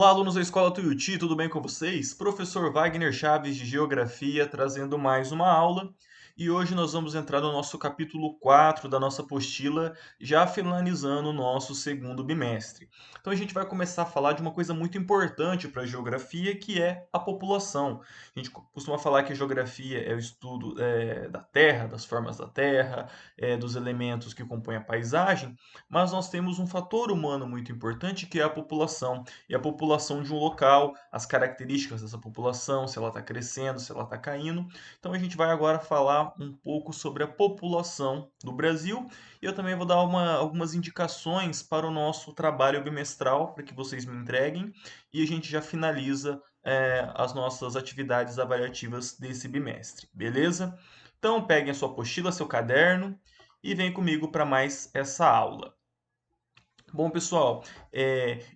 Olá, alunos da Escola Tuiuti, tudo bem com vocês? Professor Wagner Chaves de Geografia trazendo mais uma aula. E hoje nós vamos entrar no nosso capítulo 4 da nossa apostila, já finalizando o nosso segundo bimestre. Então a gente vai começar a falar de uma coisa muito importante para a geografia, que é a população. A gente costuma falar que a geografia é o estudo da Terra, das formas da Terra, dos elementos que compõem a paisagem, mas nós temos um fator humano muito importante, que é a população e a população de um local, as características dessa população, se ela está crescendo, se ela está caindo. Então a gente vai agora falar um pouco sobre a população do Brasil e eu também vou dar algumas indicações para o nosso trabalho bimestral, para que vocês me entreguem e a gente já finaliza as nossas atividades avaliativas desse bimestre, beleza? Então peguem a sua apostila, seu caderno e vem comigo para mais essa aula. Bom, pessoal,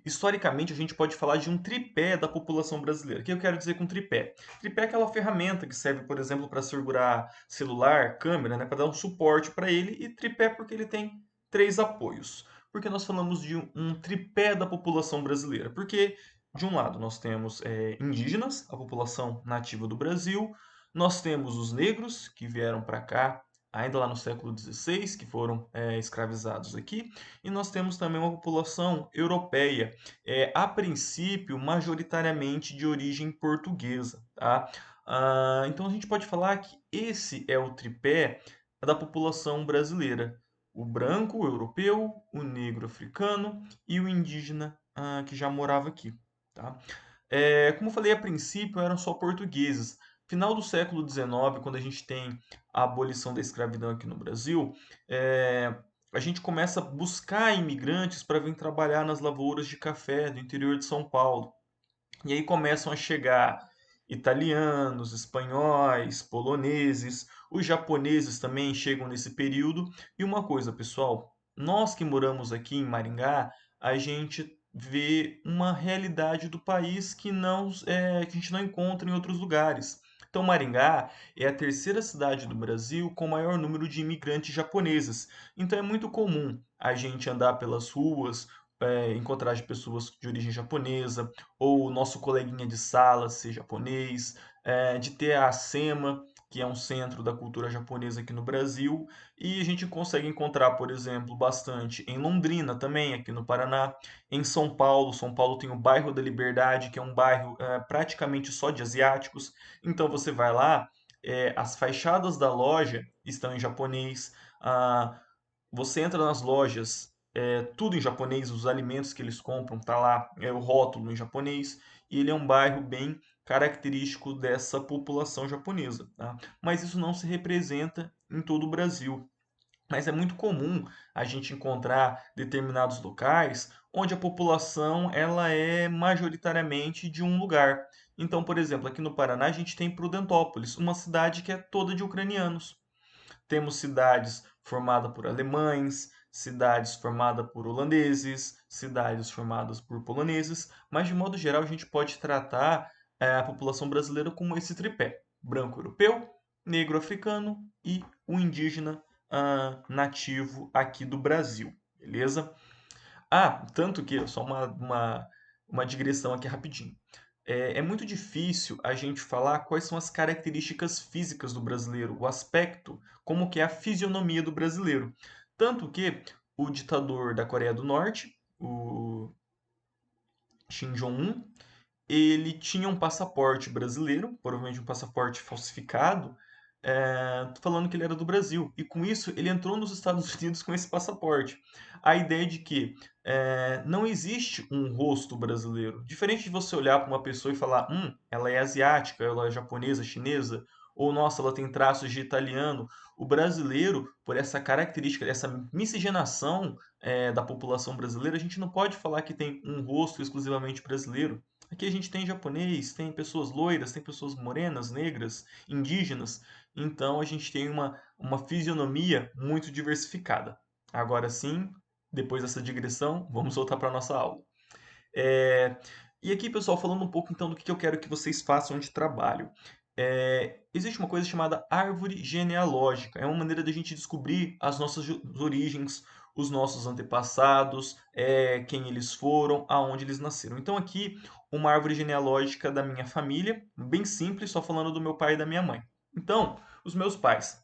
historicamente a gente pode falar de um tripé da população brasileira. O que eu quero dizer com tripé? Tripé é aquela ferramenta que serve, por exemplo, para segurar celular, câmera, né, para dar um suporte para ele, e tripé porque ele tem três apoios. Porque nós falamos de um tripé da população brasileira? Porque, de um lado, nós temos indígenas, a população nativa do Brasil, nós temos os negros, que vieram para cá ainda lá no século XVI, que foram escravizados aqui, e nós temos também uma população europeia, a princípio, majoritariamente de origem portuguesa. Tá? Então a gente pode falar que esse é o tripé da população brasileira. O branco, o europeu, o negro africano e o indígena que já morava aqui. Tá? Como eu falei, a princípio eram só portugueses. Final do século XIX, quando a gente tem a abolição da escravidão aqui no Brasil, é, a gente começa a buscar imigrantes para vir trabalhar nas lavouras de café do interior de São Paulo. E aí começam a chegar italianos, espanhóis, poloneses, os japoneses também chegam nesse período. E uma coisa, pessoal, nós que moramos aqui em Maringá, a gente vê uma realidade do país que a gente não encontra em outros lugares. Então, Maringá é a terceira cidade do Brasil com maior número de imigrantes japoneses. Então, é muito comum a gente andar pelas ruas, encontrar pessoas de origem japonesa, ou o nosso coleguinha de sala ser japonês, de ter a SEMA, que é um centro da cultura japonesa aqui no Brasil, e a gente consegue encontrar, por exemplo, bastante em Londrina também, aqui no Paraná, em São Paulo. São Paulo tem o bairro da Liberdade, que é um bairro praticamente só de asiáticos. Então você vai lá, as fachadas da loja estão em japonês, você entra nas lojas, tudo em japonês, os alimentos que eles compram, tá lá, o rótulo em japonês, e ele é um bairro bem característico dessa população japonesa, tá? Mas isso não se representa em todo o Brasil. Mas é muito comum a gente encontrar determinados locais onde a população ela é majoritariamente de um lugar. Então, por exemplo, aqui no Paraná a gente tem Prudentópolis, uma cidade que é toda de ucranianos. Temos cidades formadas por alemães, cidades formadas por holandeses, cidades formadas por poloneses, mas de modo geral a gente pode tratar a população brasileira como esse tripé: branco europeu, negro africano e o indígena nativo aqui do Brasil, beleza? Tanto que, só uma digressão aqui rapidinho. É muito difícil a gente falar quais são as características físicas do brasileiro, o aspecto, como que é a fisionomia do brasileiro. Tanto que o ditador da Coreia do Norte, o Kim Jong-un, ele tinha um passaporte brasileiro, provavelmente um passaporte falsificado, falando que ele era do Brasil. E com isso, ele entrou nos Estados Unidos com esse passaporte. A ideia de que não existe um rosto brasileiro. Diferente de você olhar para uma pessoa e falar, ela é asiática, ela é japonesa, chinesa, ou nossa, ela tem traços de italiano. O brasileiro, por essa característica, essa miscigenação da população brasileira, a gente não pode falar que tem um rosto exclusivamente brasileiro. Aqui a gente tem japonês, tem pessoas loiras, tem pessoas morenas, negras, indígenas. Então a gente tem uma fisionomia muito diversificada. Agora sim, depois dessa digressão, vamos voltar para a nossa aula. É, E aqui, pessoal, falando um pouco então do que eu quero que vocês façam de trabalho. Existe uma coisa chamada árvore genealógica. É uma maneira de a gente descobrir as nossas origens, os nossos antepassados, quem eles foram, aonde eles nasceram. Então aqui uma árvore genealógica da minha família, bem simples, só falando do meu pai e da minha mãe. Então, os meus pais,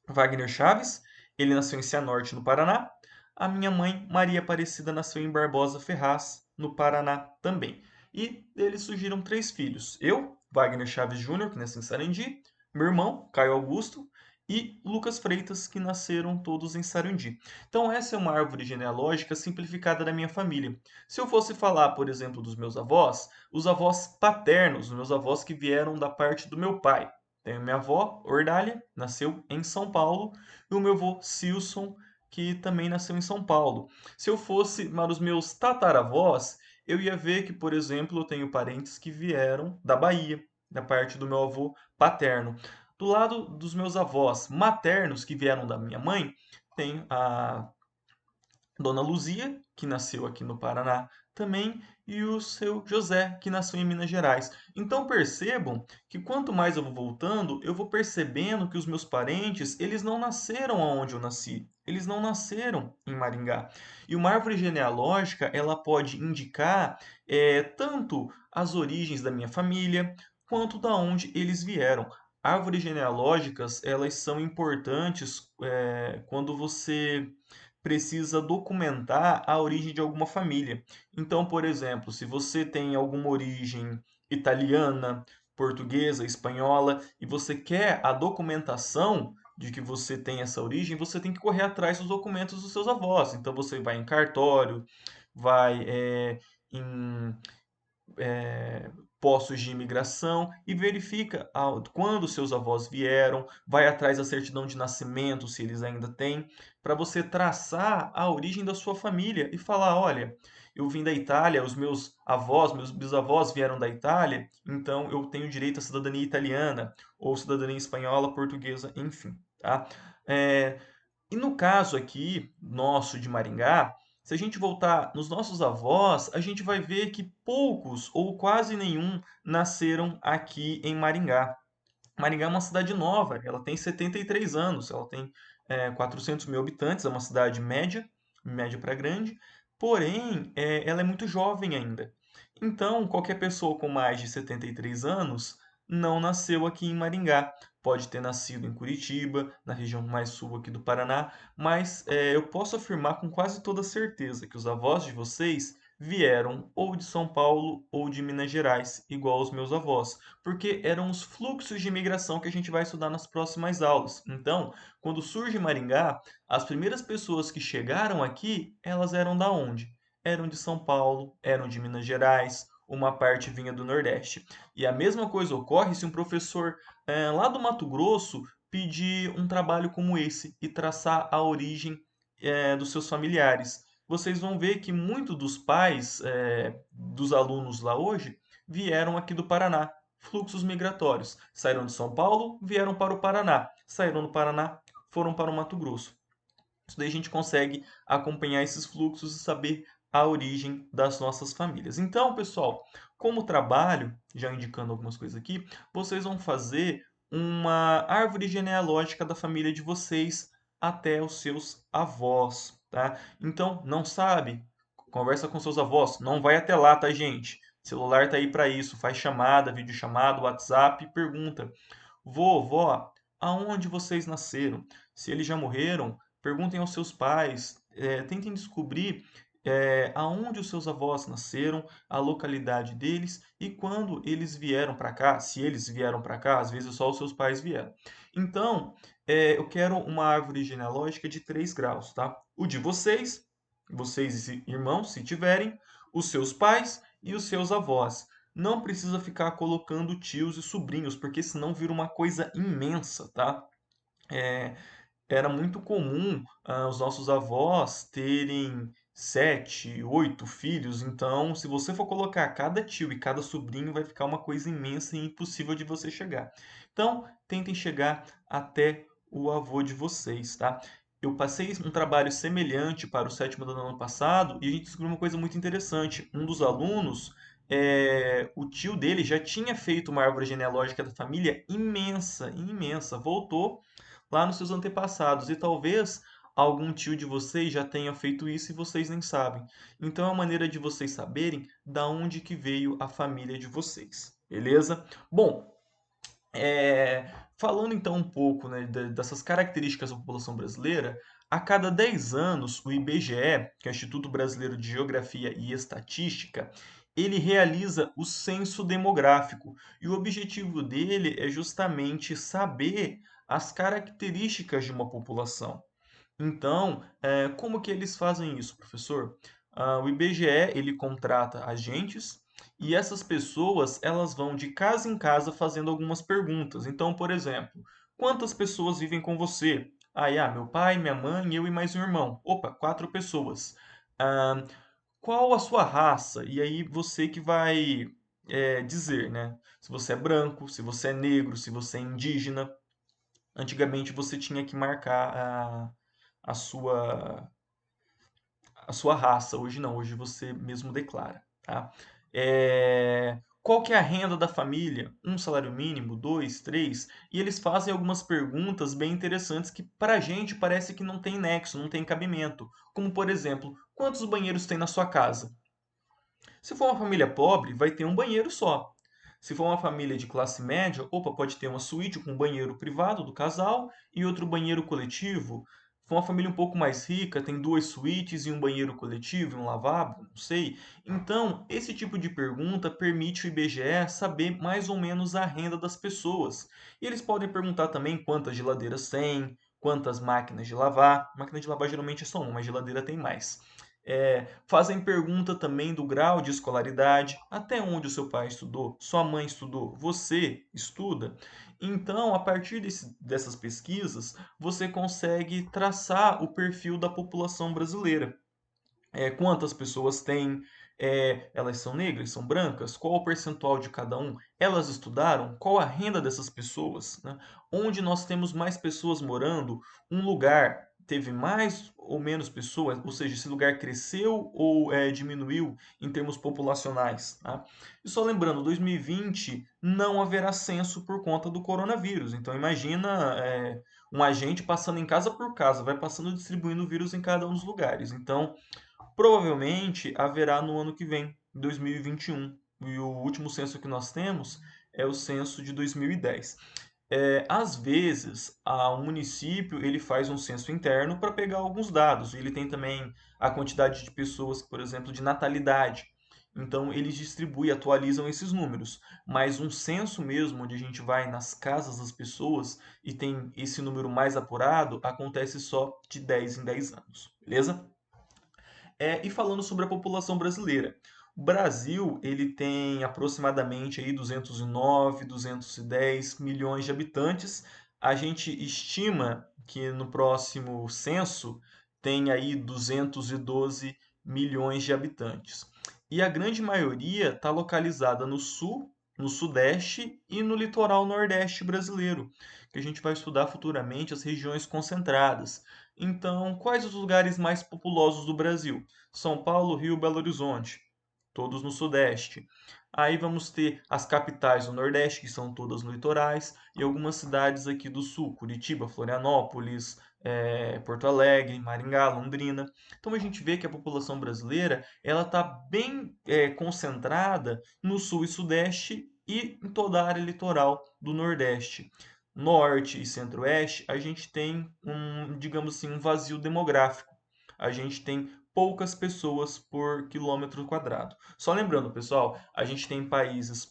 Wagner Chaves, ele nasceu em Cianorte, no Paraná. A minha mãe, Maria Aparecida, nasceu em Barbosa Ferraz, no Paraná também. E deles surgiram três filhos. Eu, Wagner Chaves Júnior, que nasceu em Sarandi, meu irmão, Caio Augusto, e Lucas Freitas, que nasceram todos em Sarandi. Então essa é uma árvore genealógica simplificada da minha família. Se eu fosse falar, por exemplo, dos meus avós, os avós paternos, os meus avós que vieram da parte do meu pai, tenho minha avó, Ordália, nasceu em São Paulo, e o meu avô, Silson, que também nasceu em São Paulo. Se eu fosse para os meus tataravós, eu ia ver que, por exemplo, eu tenho parentes que vieram da Bahia, da parte do meu avô paterno. Do lado dos meus avós maternos, que vieram da minha mãe, tem a Dona Luzia, que nasceu aqui no Paraná também, e o seu José, que nasceu em Minas Gerais. Então percebam que quanto mais eu vou voltando, eu vou percebendo que os meus parentes, eles não nasceram aonde eu nasci. Eles não nasceram em Maringá. E uma árvore genealógica, ela pode indicar tanto as origens da minha família, quanto da onde eles vieram. Árvores genealógicas, elas são importantes quando você precisa documentar a origem de alguma família. Então, por exemplo, se você tem alguma origem italiana, portuguesa, espanhola e você quer a documentação de que você tem essa origem, você tem que correr atrás dos documentos dos seus avós. Então, você vai em cartório, vai em postos de imigração e verifica quando seus avós vieram, vai atrás da certidão de nascimento, se eles ainda têm, para você traçar a origem da sua família e falar: olha, eu vim da Itália, os meus avós, meus bisavós vieram da Itália, então eu tenho direito à cidadania italiana, ou cidadania espanhola, portuguesa, enfim. Tá? É, e no caso aqui, nosso de Maringá, se a gente voltar nos nossos avós, a gente vai ver que poucos ou quase nenhum nasceram aqui em Maringá. Maringá é uma cidade nova, ela tem 73 anos, ela tem 400 mil habitantes, é uma cidade média, média para grande, porém ela é muito jovem ainda. Então, qualquer pessoa com mais de 73 anos não nasceu aqui em Maringá. Pode ter nascido em Curitiba, na região mais sul aqui do Paraná, mas eu posso afirmar com quase toda certeza que os avós de vocês vieram ou de São Paulo ou de Minas Gerais, igual os meus avós, porque eram os fluxos de imigração que a gente vai estudar nas próximas aulas. Então, quando surge Maringá, as primeiras pessoas que chegaram aqui, elas eram da onde? Eram de São Paulo, eram de Minas Gerais, uma parte vinha do Nordeste. E a mesma coisa ocorre se um professor lá do Mato Grosso pedir um trabalho como esse e traçar a origem dos seus familiares. Vocês vão ver que muitos dos pais dos alunos lá hoje vieram aqui do Paraná, fluxos migratórios. Saíram de São Paulo, vieram para o Paraná. Saíram do Paraná, foram para o Mato Grosso. Isso daí a gente consegue acompanhar esses fluxos e saber a origem das nossas famílias. Então, pessoal, como trabalho, já indicando algumas coisas aqui, vocês vão fazer uma árvore genealógica da família de vocês até os seus avós, tá? Então, não sabe? Conversa com seus avós, não vai até lá, tá, gente? O celular tá aí para isso, faz chamada, videochamada, WhatsApp, e pergunta: vovó, aonde vocês nasceram? Se eles já morreram, perguntem aos seus pais, tentem descobrir aonde os seus avós nasceram, a localidade deles e quando eles vieram para cá, se eles vieram para cá, às vezes só os seus pais vieram. Então, eu quero uma árvore genealógica de 3 graus, tá? O de vocês, vocês e irmãos, se tiverem, os seus pais e os seus avós. Não precisa ficar colocando tios e sobrinhos, porque senão vira uma coisa imensa, tá? É, era muito comum os nossos avós terem 7, 8 filhos, então se você for colocar cada tio e cada sobrinho, vai ficar uma coisa imensa e impossível de você chegar. Então, tentem chegar até o avô de vocês, tá? Eu passei um trabalho semelhante para o sétimo do ano passado e a gente descobriu uma coisa muito interessante. Um dos alunos, o tio dele já tinha feito uma árvore genealógica da família imensa, imensa. Voltou lá nos seus antepassados. E talvez algum tio de vocês já tenha feito isso e vocês nem sabem. Então é uma maneira de vocês saberem da onde que veio a família de vocês, beleza? Bom, falando então um pouco, né, dessas características da população brasileira, a cada 10 anos o IBGE, que é o Instituto Brasileiro de Geografia e Estatística, ele realiza o censo demográfico. E o objetivo dele é justamente saber as características de uma população. Então, como que eles fazem isso, professor? O IBGE, ele contrata agentes e essas pessoas, elas vão de casa em casa fazendo algumas perguntas. Então, por exemplo, quantas pessoas vivem com você? Aí, meu pai, minha mãe, eu e mais um irmão. Opa, 4 pessoas. Ah, qual a sua raça? E aí você que vai dizer, né? Se você é branco, se você é negro, se você é indígena. Antigamente você tinha que marcar a sua, a sua raça. Hoje não, hoje você mesmo declara, tá? Qual que é a renda da família? Um salário mínimo, dois, três? E eles fazem algumas perguntas bem interessantes que para a gente parece que não tem nexo, não tem cabimento. Como, por exemplo, quantos banheiros tem na sua casa? Se for uma família pobre, vai ter um banheiro só. Se for uma família de classe média, opa, pode ter uma suíte com um banheiro privado do casal e outro banheiro coletivo. Se for uma família um pouco mais rica, tem duas suítes e um banheiro coletivo e um lavabo, não sei. Então, esse tipo de pergunta permite o IBGE saber mais ou menos a renda das pessoas. E eles podem perguntar também quantas geladeiras tem, quantas máquinas de lavar. Máquina de lavar geralmente é só uma, mas geladeira tem mais. Fazem pergunta também do grau de escolaridade, até onde o seu pai estudou, sua mãe estudou, você estuda. Então, a partir dessas pesquisas, você consegue traçar o perfil da população brasileira. Quantas pessoas tem, elas são negras, são brancas, qual o percentual de cada um, elas estudaram, qual a renda dessas pessoas, né? Onde nós temos mais pessoas morando, um lugar teve mais ou menos pessoas, ou seja, esse lugar cresceu ou diminuiu em termos populacionais, tá? E só lembrando, 2020 não haverá censo por conta do coronavírus, então imagina um agente passando em casa por casa, vai passando distribuindo o vírus em cada um dos lugares, então provavelmente haverá no ano que vem, em 2021. E o último censo que nós temos é o censo de 2010. Às vezes, um município ele faz um censo interno para pegar alguns dados. Ele tem também a quantidade de pessoas, por exemplo, de natalidade. Então, eles distribuem, atualizam esses números. Mas um censo mesmo, onde a gente vai nas casas das pessoas e tem esse número mais apurado, acontece só de 10 em 10 anos. Beleza? E falando sobre a população brasileira. O Brasil, ele tem aproximadamente aí 209, 210 milhões de habitantes. A gente estima que no próximo censo tem aí 212 milhões de habitantes. E a grande maioria está localizada no sul, no sudeste e no litoral nordeste brasileiro, que a gente vai estudar futuramente as regiões concentradas. Então, quais os lugares mais populosos do Brasil? São Paulo, Rio, Belo Horizonte, todos no Sudeste. Aí vamos ter as capitais do Nordeste, que são todas no litorais, e algumas cidades aqui do Sul, Curitiba, Florianópolis, Porto Alegre, Maringá, Londrina. Então a gente vê que a população brasileira ela está bem concentrada no Sul e Sudeste e em toda a área litoral do Nordeste. Norte e Centro-Oeste, a gente tem digamos assim, um vazio demográfico. A gente tem poucas pessoas por quilômetro quadrado. Só lembrando, pessoal, a gente tem países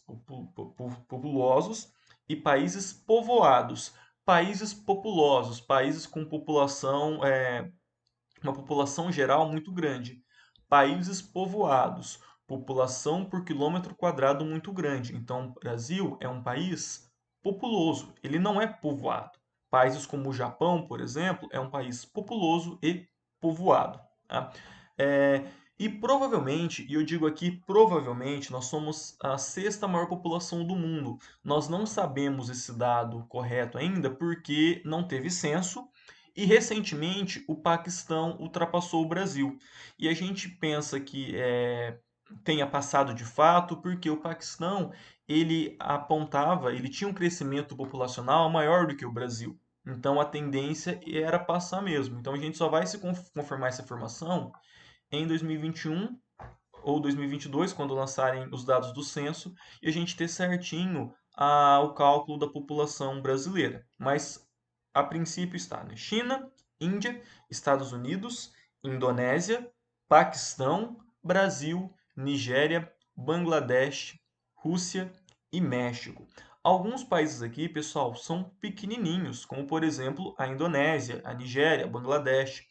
populosos e países povoados. Países populosos, países com população, uma população geral muito grande. Países povoados, população por quilômetro quadrado muito grande. Então, o Brasil é um país populoso, ele não é povoado. Países como o Japão, por exemplo, é um país populoso e povoado. Tá? E provavelmente, e eu digo aqui provavelmente, nós somos a sexta maior população do mundo. Nós não sabemos esse dado correto ainda porque não teve censo e recentemente o Paquistão ultrapassou o Brasil. E a gente pensa que tenha passado de fato porque o Paquistão ele tinha um crescimento populacional maior do que o Brasil. Então a tendência era passar mesmo. Então a gente só vai se confirmar essa informação em 2021 ou 2022, quando lançarem os dados do censo, e a gente ter certinho o cálculo da população brasileira. Mas a princípio está, né? China, Índia, Estados Unidos, Indonésia, Paquistão, Brasil, Nigéria, Bangladesh, Rússia e México. Alguns países aqui, pessoal, são pequenininhos, como por exemplo a Indonésia, a Nigéria, Bangladesh.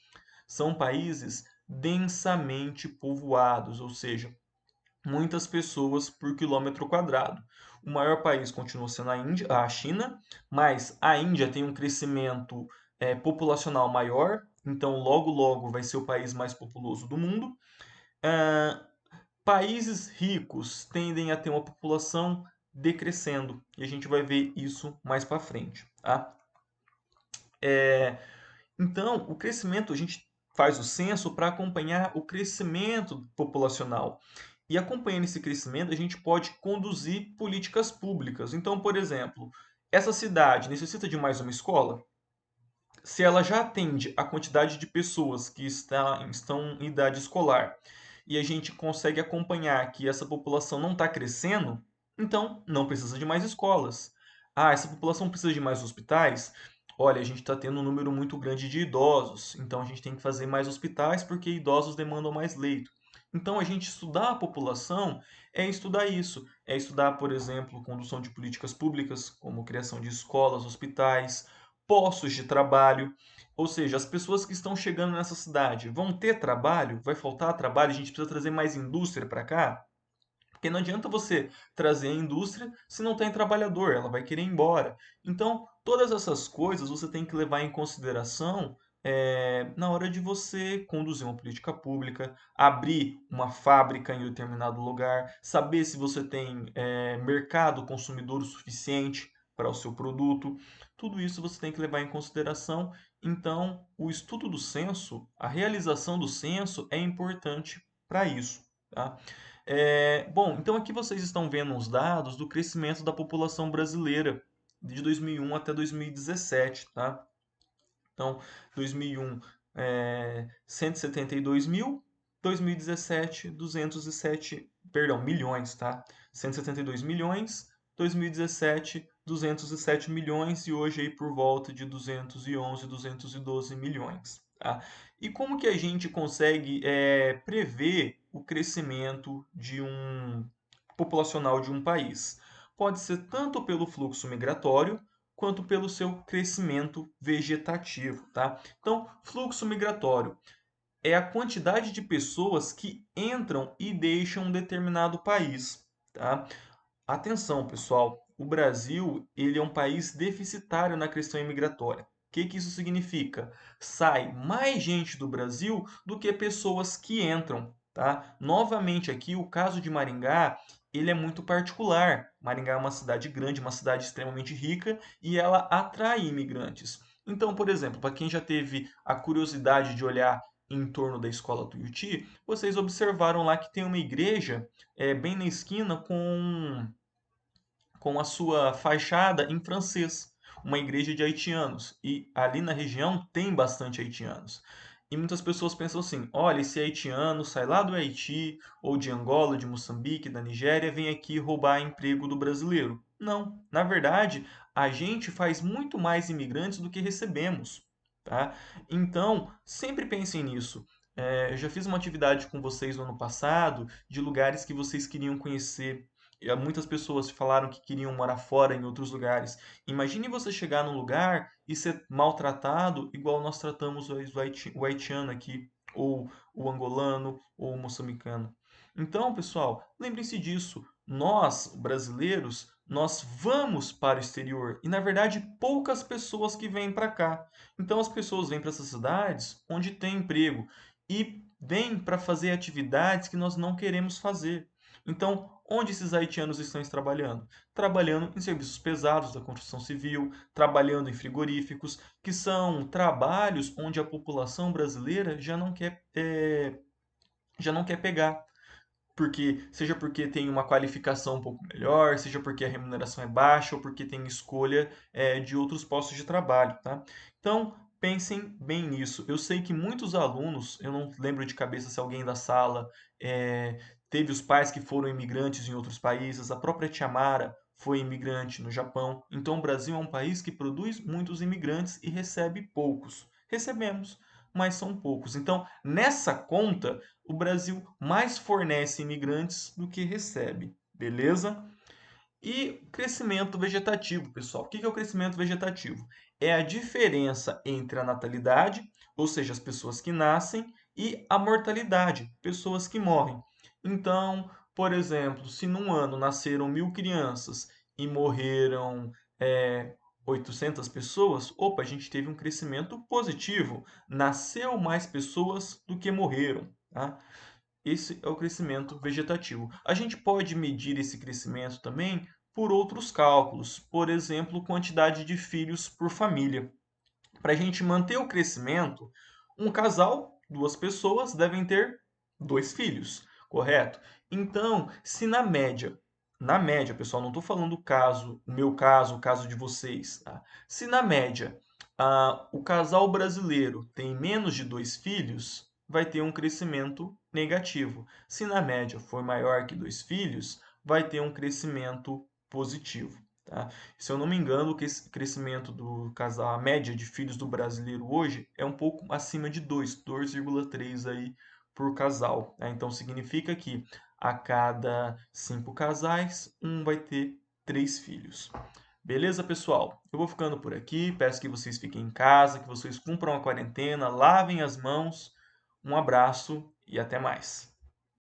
São países densamente povoados, ou seja, muitas pessoas por quilômetro quadrado. O maior país continua sendo a China, mas a Índia tem um crescimento populacional maior, então logo logo vai ser o país mais populoso do mundo. Ah, países ricos tendem a ter uma população decrescendo, e a gente vai ver isso mais para frente, tá? Então, o crescimento, a gente faz o censo para acompanhar o crescimento populacional. E acompanhando esse crescimento, a gente pode conduzir políticas públicas. Então, por exemplo, essa cidade necessita de mais uma escola? Se ela já atende a quantidade de pessoas que estão em idade escolar e a gente consegue acompanhar que essa população não está crescendo, então não precisa de mais escolas. Ah, essa população precisa de mais hospitais? Olha, a gente está tendo um número muito grande de idosos, então a gente tem que fazer mais hospitais porque idosos demandam mais leito. Então, a gente estudar a população é estudar isso. É estudar, por exemplo, condução de políticas públicas, como criação de escolas, hospitais, postos de trabalho. Ou seja, as pessoas que estão chegando nessa cidade vão ter trabalho? Vai faltar trabalho? A gente precisa trazer mais indústria para cá? Porque não adianta você trazer a indústria se não tem trabalhador, ela vai querer ir embora. Então, todas essas coisas você tem que levar em consideração na hora de você conduzir uma política pública, abrir uma fábrica em determinado lugar, saber se você tem mercado consumidor o suficiente para o seu produto. Tudo isso você tem que levar em consideração. Então, o estudo do censo, a realização do censo é importante para isso, tá? Bom, então aqui vocês estão vendo os dados do crescimento da população brasileira de 2001 até 2017, tá? Então, 2001, 172 mil, 2017, 207, perdão, milhões, tá? 172 milhões, 2017, 207 milhões e hoje aí por volta de 211, 212 milhões, tá? E como que a gente consegue prever o crescimento de um populacional de um país? Pode ser tanto pelo fluxo migratório, quanto pelo seu crescimento vegetativo, tá? Então, fluxo migratório é a quantidade de pessoas que entram e deixam um determinado país, tá? Atenção, pessoal, o Brasil, ele é um país deficitário na questão imigratória. O que que isso significa? Sai mais gente do Brasil do que pessoas que entram, tá? Novamente aqui, o caso de Maringá, ele é muito particular. Maringá é uma cidade grande, uma cidade extremamente rica e ela atrai imigrantes. Então, por exemplo, para quem já teve a curiosidade de olhar em torno da escola Tuiuti, vocês observaram lá que tem uma igreja bem na esquina com a sua fachada em francês, uma igreja de haitianos. E ali na região tem bastante haitianos. E muitas pessoas pensam assim: olha, esse haitiano sai lá do Haiti, ou de Angola, de Moçambique, da Nigéria, vem aqui roubar emprego do brasileiro. Não, na verdade, a gente faz muito mais imigrantes do que recebemos, tá? Então, sempre pensem nisso. Eu já fiz uma atividade com vocês no ano passado de lugares que vocês queriam conhecer. Muitas pessoas falaram que queriam morar fora em outros lugares. Imagine você chegar num lugar e ser maltratado igual nós tratamos o haitiano aqui, ou o angolano, ou o moçambicano. Então, pessoal, lembrem-se disso. Nós, brasileiros, nós vamos para o exterior e, na verdade, poucas pessoas que vêm para cá. Então, as pessoas vêm para essas cidades onde tem emprego e vêm para fazer atividades que nós não queremos fazer. Então, onde esses haitianos estão trabalhando? Trabalhando em serviços pesados da construção civil, trabalhando em frigoríficos, que são trabalhos onde a população brasileira já não quer pegar. seja porque tem uma qualificação um pouco melhor, seja porque a remuneração é baixa ou porque tem escolha de outros postos de trabalho, tá? Então, pensem bem nisso. Eu sei que muitos alunos, eu não lembro de cabeça se alguém da sala teve os pais que foram imigrantes em outros países, a própria tia Mara foi imigrante no Japão. Então, o Brasil é um país que produz muitos imigrantes e recebe poucos. Recebemos, mas são poucos. Então, nessa conta, o Brasil mais fornece imigrantes do que recebe, beleza? E crescimento vegetativo, pessoal. O que é o crescimento vegetativo? É a diferença entre a natalidade, ou seja, as pessoas que nascem, e a mortalidade, pessoas que morrem. Então, por exemplo, se num ano nasceram 1.000 crianças e morreram 800 pessoas, opa, a gente teve um crescimento positivo. Nasceu mais pessoas do que morreram, tá? Esse é o crescimento vegetativo. A gente pode medir esse crescimento também por outros cálculos, por exemplo, quantidade de filhos por família. Para a gente manter o crescimento, um casal, duas pessoas, devem ter 2 filhos, correto? Então, se na média, pessoal, não estou falando o meu caso, o caso de vocês, tá? Se na média o casal brasileiro tem menos de 2 filhos, vai ter um crescimento negativo. Se na média for maior que 2 filhos, vai ter um crescimento positivo. Tá? Se eu não me engano, o crescimento do casal, a média de filhos do brasileiro hoje é um pouco acima de 2,3 aí por casal. Tá? Então significa que a cada 5 casais, um vai ter 3 filhos. Beleza, pessoal? Eu vou ficando por aqui. Peço que vocês fiquem em casa, que vocês cumpram a quarentena, lavem as mãos. Um abraço e até mais.